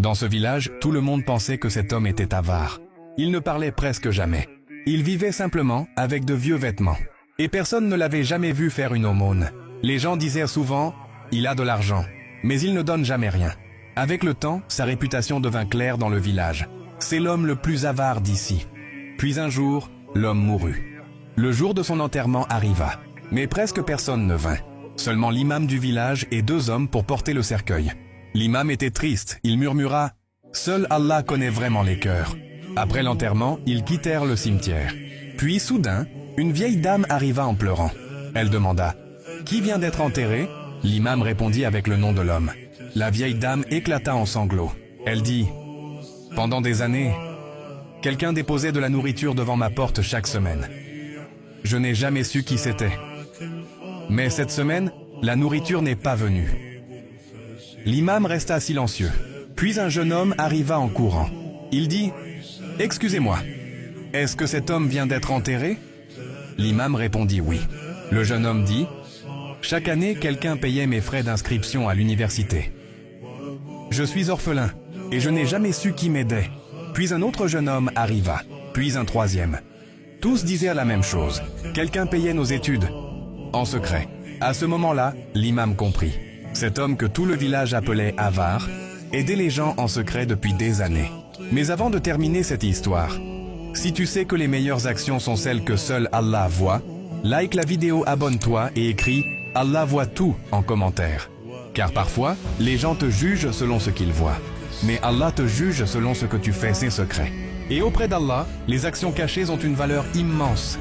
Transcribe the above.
Dans ce village, tout le monde pensait que cet homme était avare. Il ne parlait presque jamais. Il vivait simplement avec de vieux vêtements. Et personne ne l'avait jamais vu faire une aumône. Les gens disaient souvent « il a de l'argent », mais il ne donne jamais rien. Avec le temps, sa réputation devint claire dans le village. C'est l'homme le plus avare d'ici. Puis un jour, l'homme mourut. Le jour de son enterrement arriva, mais presque personne ne vint. Seulement l'imam du village et 2 hommes pour porter le cercueil. L'imam était triste, il murmura « Seul Allah connaît vraiment les cœurs ». Après l'enterrement, ils quittèrent le cimetière. Puis soudain, une vieille dame arriva en pleurant. Elle demanda « Qui vient d'être enterré ?» L'imam répondit avec le nom de l'homme. La vieille dame éclata en sanglots. Elle dit « Pendant des années, quelqu'un déposait de la nourriture devant ma porte chaque semaine. Je n'ai jamais su qui c'était. Mais cette semaine, la nourriture n'est pas venue. » L'imam resta silencieux. Puis un jeune homme arriva en courant. Il dit « Excusez-moi, est-ce que cet homme vient d'être enterré ?» L'imam répondit « Oui ». Le jeune homme dit « Chaque année, quelqu'un payait mes frais d'inscription à l'université. Je suis orphelin et je n'ai jamais su qui m'aidait. » Puis un autre jeune homme arriva, puis un troisième. Tous disaient la même chose. Quelqu'un payait nos études. En secret. À ce moment-là, l'imam comprit. Cet homme que tout le village appelait avare aidait les gens en secret depuis des années. Mais avant de terminer cette histoire, si tu sais que les meilleures actions sont celles que seul Allah voit, like la vidéo, abonne-toi et écris « Allah voit tout » en commentaire. Car parfois, les gens te jugent selon ce qu'ils voient. Mais Allah te juge selon ce que tu fais, c'est secret. Et auprès d'Allah, les actions cachées ont une valeur immense.